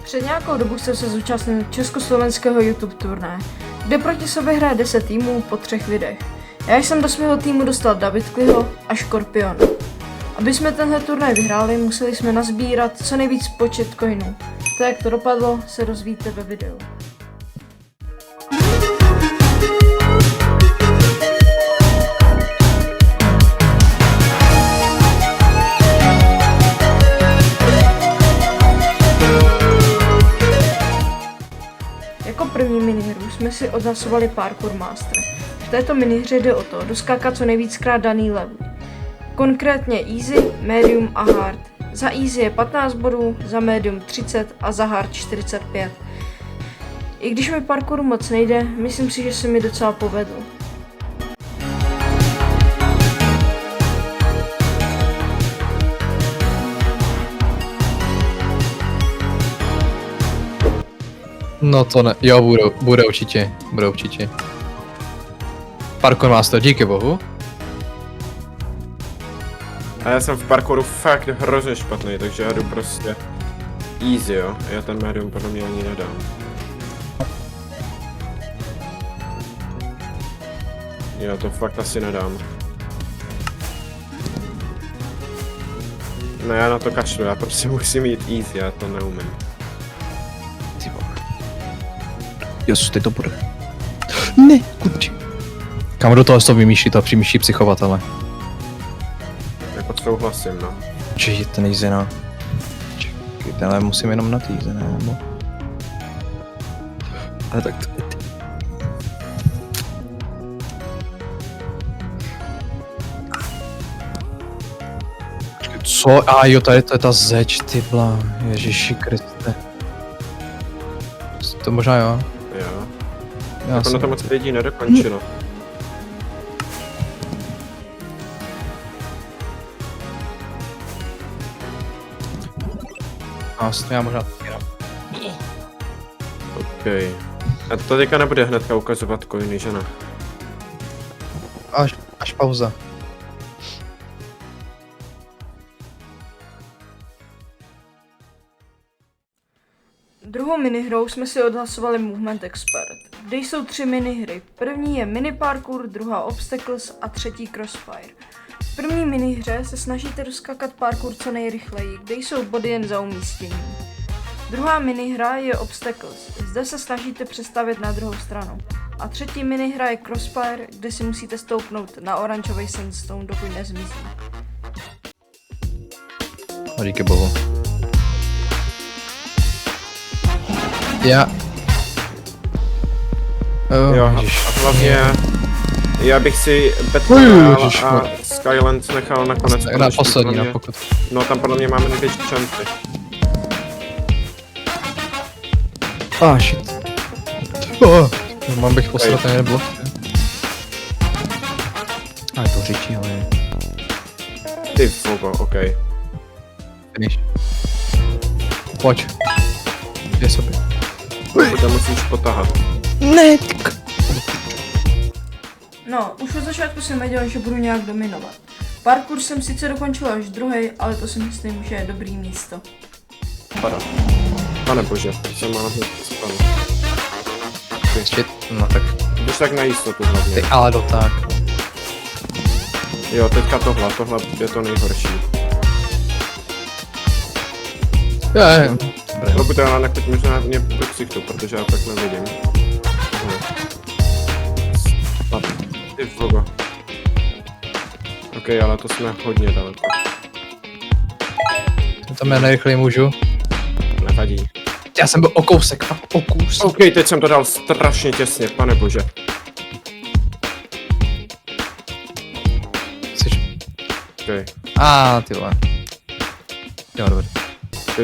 Před nějakou dobu jsem se zúčastnil československého YouTube turnaje, kde proti sobě hraje 10 týmů po 3 lidech. Já jsem do svého týmu dostal Davidkliho a Škorpiona. Aby jsme tenhle turnaj vyhráli, museli jsme nazbírat co nejvíc počet coinů. To, jak to dopadlo, se dozvíte ve videu. Jako první minihru jsme si odhlasovali Parkour Master. V této minihře jde o to doskákat co nejvíckrát daný level. Konkrétně Easy, Medium a Hard. Za Easy je 15 bodů, za Medium 30 a za Hard 45. I když mi parkour moc nejde, myslím si, že se mi docela povedl. No to ne, jo, bude určitě, Parkour Master, díky bohu. A já jsem v parkouru fakt hrozně špatný, takže já jdu prostě easy, jo. Já ten medium podle mě ani nedám. Já to fakt asi nedám. No já na to kašlu, já prostě musím jít easy, já to neumím. Ty vole. Jezus, teď to bude. Ne, kurči. Kam do toho to vymýšlí, to přimýšlí psychovatele. Jako souhlasím, no. Čiže ten easy, no. Čekaj, tenhle musím jenom na easy, ne? Nebo... Ale tak to... Co? A jo, tady to je ta zeď, ty blá. Ježiši Kriste. To možná jo. Jo. Já Jako na to moc lidí nedokončilo. Já možná OK. A to teďka nebude hnedka ukazovat coiny, že ne? Až pauza. Druhou minihrou jsme si odhlasovali Movement Expert, kde jsou 3 minihry. První je mini parkour, druhá obstacles a třetí crossfire. V první minihře se snažíte doskakat parkour co nejrychleji, kde jsou body jen za umístění. Druhá minihra je obstacles, zde se snažíte přestavět na druhou stranu. A třetí minihra je crossfire, kde si musíte stoupnout na oranžový sandstone, dokud nezmizí. No díky bohu. Já... Jo, a hlavně já bych si Batman a Skylands nechal nakonec. Na poslední, na pokud. No tam podle mě máme největší šanci. Shit. Mám bych poslat ten blok. Je to řečí, ale... Ty fogo, OK. Finish. Pojď. Jde sobě. To musíš potahat. Ne, No, už od začátku jsem věděl, že budu nějak dominovat. Parkour jsem sice dokončil až druhý, ale to si myslím, že je dobrý místo. Pane bože, jsem mal hned spadl. Shit, no tak. Když tak na jistotu hlavně. Ty ale doták. Jo, teďka tohle je to nejhorší. Je. Pokud já nechoď možná mě do ksichtu, protože já tak nevidím. Ty vlogo. OK, ale to jsme hodně daleko. Tam já nejrychleji můžu. Nevadí. Já jsem byl o kousek, fakt o kousek. OK, teď jsem to dal strašně těsně, pane bože. OK. Ty vole. Jo, dobře.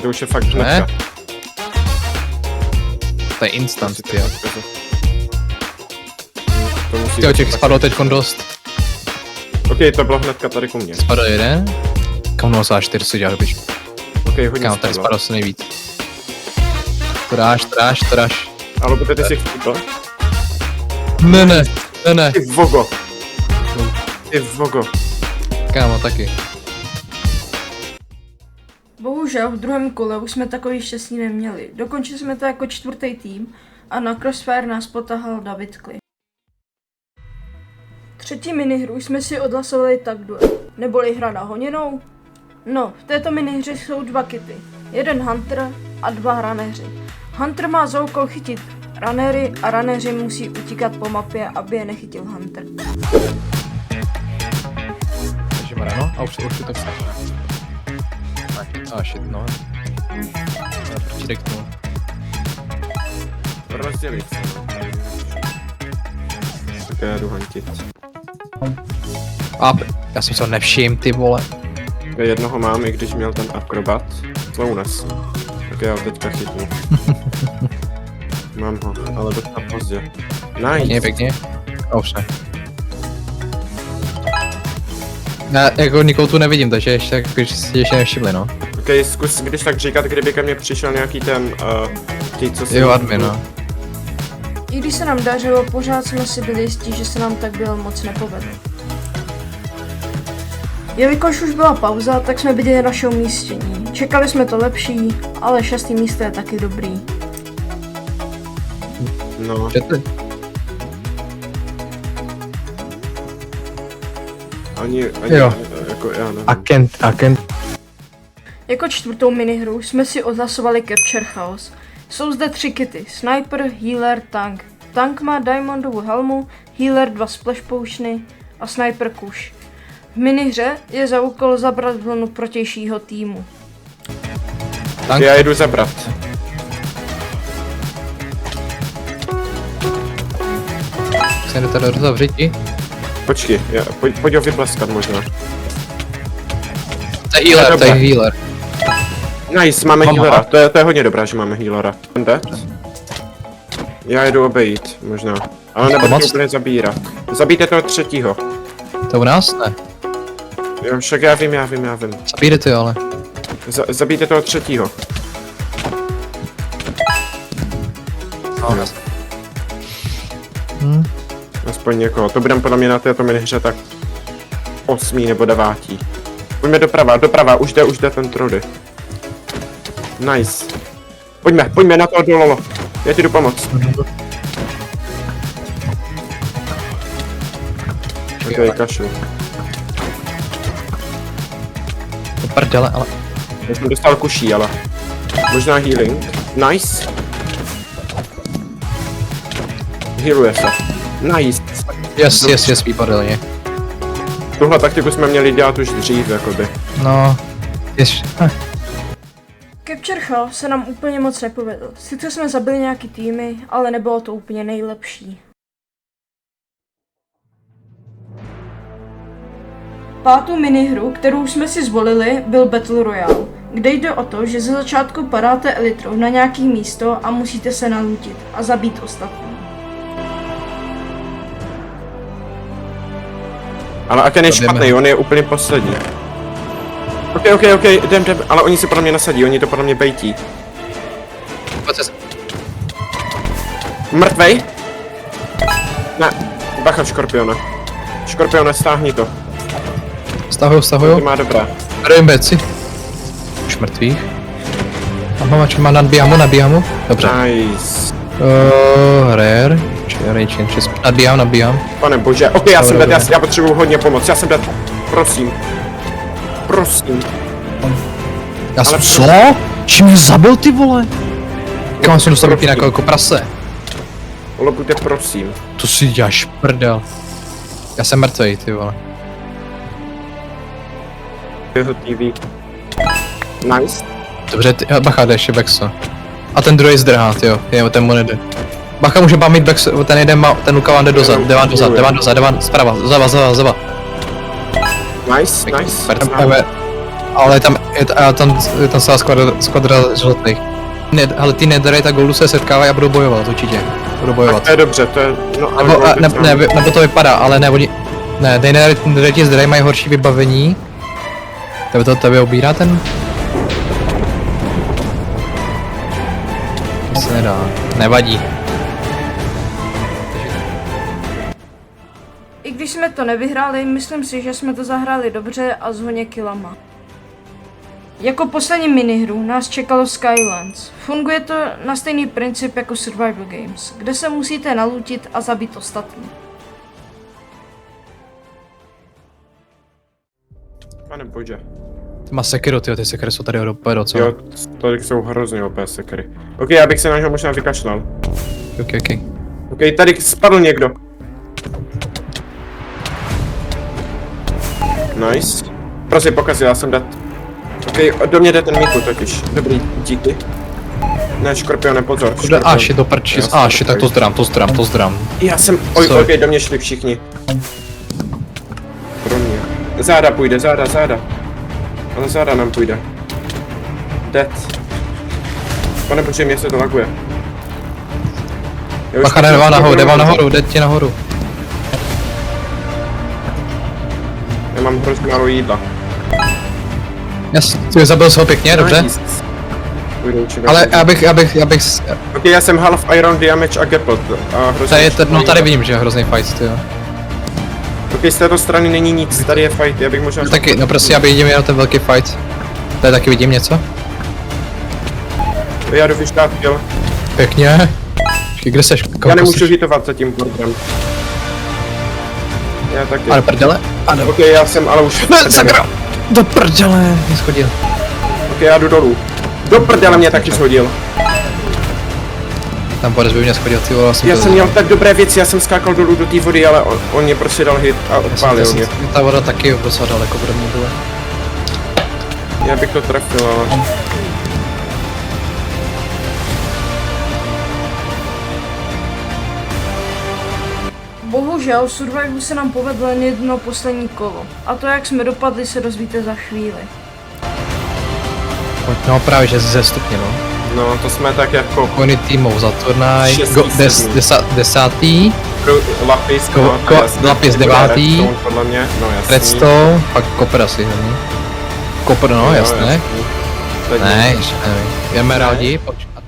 To už je fakt hnedka. To je instant, ty jo. To musí Jo, těch spadlo teďkon dost. OK, to bylo hnedka tady ku mně. Spadl jeden. Kam 0,4 si dělal, bič. OK, hodně Kámo, tady spadlo. spadl se nejvíc. To dáš. Ale protože ty jsi chcípl. Ne. Ty vogo. Ty vogo. Kámo, taky. Bohužel v druhém kole už jsme takový štěstí neměli. Dokončili jsme to jako čtvrtý tým a na Crossfire nás potahal David Kli. Třetí minihru jsme si odhlasovali tak duel, neboli hra na honěnou. No, v této minihře jsou dva kity. Jeden Hunter a dva ranéři. Hunter má za úkol chytit ranéry a ranéři musí utíkat po mapě, aby je nechytil Hunter. Takže Marano, a už to vstane. Shit, no. Proti reknu. Rozdělit se, no. Tak já jdu hantit. Já jsem se ho nevšiml, ty vole. Já jednoho mám, i když měl ten akrobat. Clownes. Tak já ho teďka chytnu. Mám ho, ale dost na pozdě. Nice. Pěkně. Už ne. Já jako nikoho tu nevidím, takže ještě nevšimli, no. OK, zkus když tak říkat, kdyby ke mně přišel nějaký ten, ty, co si... Jo, admin, no. I když se nám dařilo, pořád jsme si byli jistí, že se nám tak byl moc nepovedl. Jelikož už byla pauza, tak jsme viděli naše umístění. Čekali jsme to lepší, ale 6. místo je taky dobrý. No, Četli? ani Jo. jako já nevím. Akent. Jako čtvrtou minihru jsme si odhlasovali Capture Chaos. Jsou zde 3 kity, Sniper, Healer, Tank. Tank má Diamondovou helmu, Healer 2 Splash Potiony a Sniper kuš. V minihře je za úkol zabrat vlnu protějšího týmu. Tank. Já jdu zabrat. Se tady rozavřít. Počkej, pojď ho vybleskat možná. To je healer, to je healer. Nice, máme Mám healera, ho. to je hodně dobré, že máme healera. Dead? Já jdu obejít, možná. Ale nebudu Pomoct? to úplně zabírat. Zabijte toho třetího. To u nás? Ne. Jo, však já vím. Zabíjde ty, ale. Zabijte toho třetího. No. Jo. Aspoň někoho. To budeme podle mě na této minihře tak 8. nebo 9. Pojďme doprava, už jde ten Trudy. Nice. Pojďme na to dololo. Já ti jdu pomoct. Ok, kašlu. To prdele, ale. Já jsem dostal kuší, ale... Možná healing. Nice. Healuje se. Nice. Yes, výborně. Tuhle taktiku jsme měli dělat už dřív, jakoby. No. Ještě. Capture Chaos se nám úplně moc nepovedl. Sice jsme zabili nějaký týmy, ale nebylo to úplně nejlepší. Pátou minihru, kterou jsme si zvolili, byl Battle Royale, kde jde o to, že ze začátku padáte elitrou na nějaký místo a musíte se nalutit a zabít ostatní. Ale Aken je špatný, on je úplně poslední. Ok, jdem, ale oni si podle mě nasadí, oni to podle mě bejtí. Mrtvej? Ne, bacha Škorpiona. Škorpione, stáhni to. To Stahuju. má dobré. Hrajím beci. Už mrtvých. Má nabíhám mu. Dobře. Nice. Rare. Nabíhám. Pane bože, ok, já jsem dead, já potřebuju hodně pomoc, já jsem dead. Prosím. Já jsem Ale co? Čím mě zabil, ty vole? Kam jsem dostal vypínat jako prase? Lobujte, prosím. To si děláš prdel. Já jsem mrtvej, ty vole. Jeho TV. Nice. Dobře, bacha, jde ještě Bexo. A ten druhý zdrhá, jo, ten mu nejde. Bacha může mít Bexo, ten jeden má, ten Luka vám jde dozad, jde vám zprava, zava. Nice. Ale tam celá skvadra žlutých. Ne, ale ty Netherite a Goldu se setkávají a budou bojovat určitě. Budu Tak bojovat. to je dobře, to je, no ale Nebo, Gold ne, teď ne, nebo to vypadá, ale ne, oni... Ne, Dejnereti zdrají mají horší vybavení. Tebe obírá ten? To se nedá. Nevadí. I když jsme to nevyhráli, myslím si, že jsme to zahráli dobře a s hodně killama. Jako poslední minihru nás čekalo Skylands. Funguje to na stejný princip jako Survival Games, kde se musíte nalutit a zabít ostatní. Pane bože. Ty má sekiru, ty sekiry jsou tady úplně docela. Jo, tady jsou hrozně OP sekery. Ok, já bych se na něho možná vykašlal. Ok. Ok, tady spadl někdo. Nice. Prosím, pokazil, já jsem dead. Ok, do mě jde ten Miku totiž. Dobrý, díky. Ne, škorpione, pozor. Kurde, shit, do prči, shit, tak to zdrám. Já jsem, ok, do mě šli všichni. Pro mě. Záda půjde, záda. Ale záda nám půjde. Dead. Pane bože, mě se to laguje. Bacha, jde vám nahoru, jde ti nahoru. Já mám hrozně málo jídla. Ty zabil se ho pěkně, dobře. Nice. Půjdu určitě. Ale já bych... Ok, já jsem half iron, damage a gappled. A hrozně Tady je, málo no tady jídla. vidím, že je hrozný fight, ty jo. Ok, z této strany není nic, tady je fight, já bych možná... Taky, no prostě já vidím jenom ten velký fight. Tady taky vidím něco. Já jdu vyštát kill. Pěkně. Počkej, kde seš? Já nemůžu hitovat za tím borderem. Já taky. Ale prdele? Ano. Ok, já jsem ale už... Ne, sakra! Do prdele, mě schodil. Ok, já jdu dolů. Do prdele mě taky shodil. Tam Boris by mě schodil, ty vole, Já jsem měl tak dobré věci, já jsem skákal dolů do té vody, ale on mě prostě dal hit a odpálil mě. Ta voda taky docela daleko bude mě byla. Já bych to trefil, ale... Bohužel v Survivu se nám povedlo jen jedno poslední kolo. A to, jak jsme dopadli, se dozvíte za chvíli. No právě, že ze stupně, no. No, to jsme tak jako... Kony týmů za turnaj, Šestý, sedmý. desátý, Lapis, Lapis devátý, podle mě, no jasný. Redstone, pak Copper asi, ne? Copper, no, Jo, jasné. jasný. Teď Ne, ještě nevím. Emeraldi, počkat.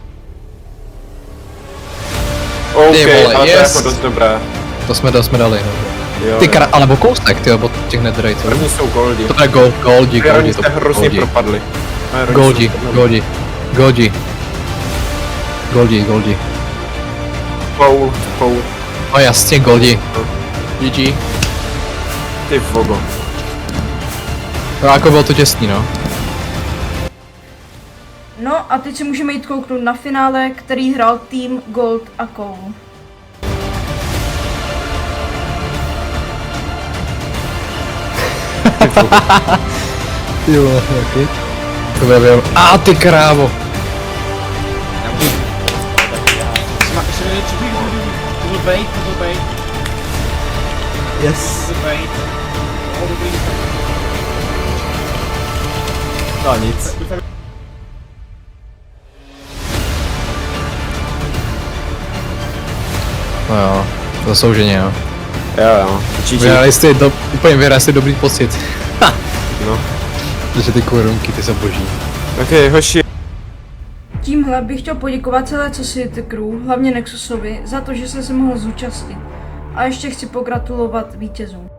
OK, Ty vole, ale to je yes. jako dost dobré. To jsme dali, no. Jo, Ty jo. alebo kousek, ty od těch netheriteů. První jsou goldi. To bude goldi, Oni to jste hrozně goldi. propadli. Goldi. Foul. No jasně, goldi. GG. Ty vogo. No jako bylo to těsný, no. No a teď si můžeme jít kouknout na finále, který hrál tým Gold a Coal. Jo, okay. To bude byl. A ty krávo. Yes. No nic. No jo, zaslouženě jo. Jo. Úplně vyhrali jste dobrý pocit. No. Protože ty korunky, ty jsou boží. Ok, hoši. Tímhle bych chtěl poděkovat celé Society Crew, hlavně Nexusovi, za to, že jsem se mohl zúčastnit. A ještě chci pogratulovat vítězům.